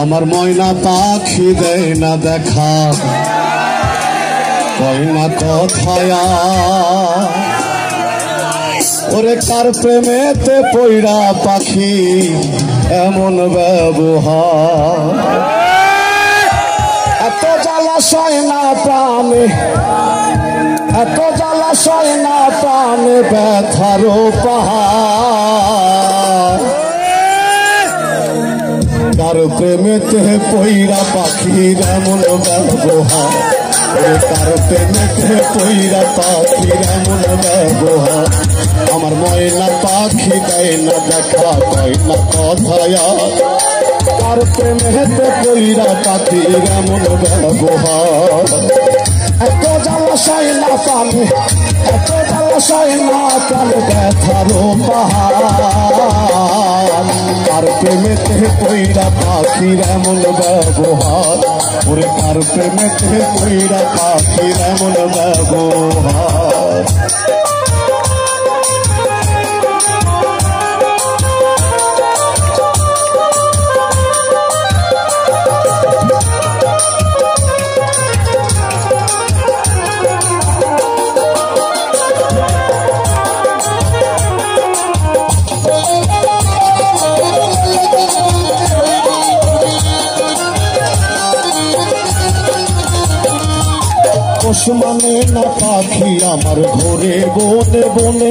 আমার ময়না পাখি দেয় না দেখা, কয় না কথায়া। ওরে কার প্রেমেতে পইরা পাখি এমন ব্যবহার, এত জ্বালাশয় না প্রাণে, এত জ্বালাশয় না প্রাণে ব্যথারও পাহাড়। কার প্রেমেতে পইরা পাখির এমন ব্যবহার, কার প্রেমেতে পইরা পাখির এমন ব্যবহার। আমার ময়না পাখি দেয় না দেখা, কয় না কথায়া। কার প্রেমেতে পইরা পাখির এমন ব্যবহার, এত জ্বালাশয় না প্রাণে, এত জ্বালাশয় না প্রাণে ব্যথারও পাহাড়। কার প্রেমেতে পইরা পাখির এমন ব্যবহার, ওরে কার প্রেমেতে পইরা পাখির এমন ব্যবহার। মানে না পাখি আমার ঘরে বনে বনে,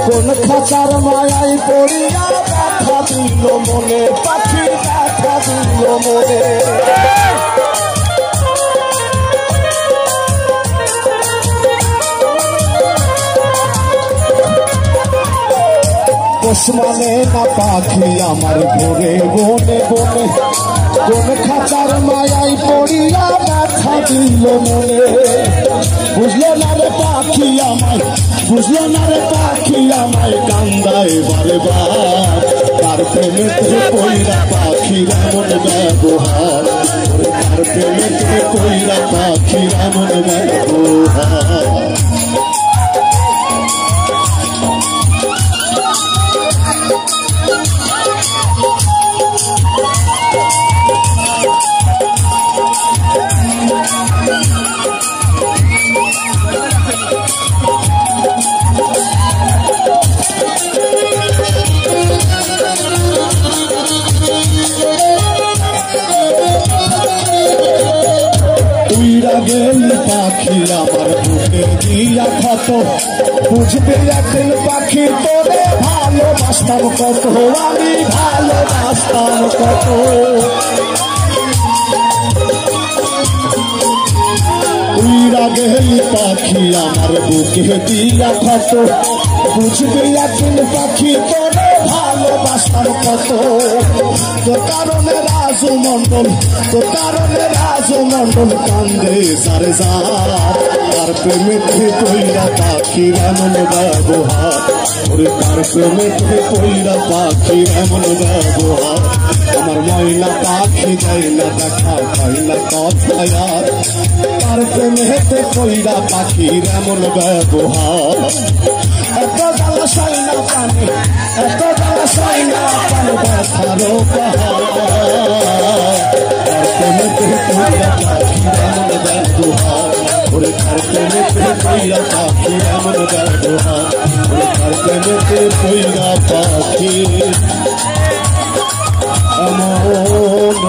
কোন খাঁচার মায়াই পড়িয়া ব্যথা দিল মনে, পাখি ব্যথা দিল মনে। মানে না পাখি আমার ঘরে বনে বনে, কোন খাঁচার মায়াই পড়িয়া ব্যথা দিল মনে। বুঝলো না রে পাখি আমায়, বুঝলো না রে পাখি আমায় কান্দায় বারে বার। তার প্রেমেতে পইরা পাখির এমন ব্যবহার, তার প্রেমেতে পইরা পাখির এমন ব্যবহার। গেলি পাখি আমার বুকে দিয়া ক্ষত, বুঝবে একদিন পাখি তোরে ভালোবাসতাম কত, আমি ভালোবাসতাম কত। উইরা গেলি পাখি আমার বুকে দিয়া ক্ষত, বুঝবে একদিন পাখি তোরে ভালোবাসতাম কত। তোর কারণে রাজু মন্ডল, তোর কারণে রাজু মন্ডল কান্দে সারে যার। তার প্রেমেতে পইরা পাখির এমন ব্যবহার, ওরে তার প্রেমেতে পইরা পাখির এমন ব্যবহার। আমার ময়না পাখি দেয় না দেখা, কয় না কথায়া। তার প্রেমেতে পইরা পাখির এমন ব্যবহার, এত জ্বালাশয় না প্রাণে, এত জ্বালাশয় না প্রাণে ব্যথারও পাহাড়। তার প্রেমেতে পইরা পাখির এমন ব্যবহার, ওরে তার প্রেমেতে পইরা পাখির এমন ব্যবহার, ওরে তার প্রেমেতে পইরা পাখির এমন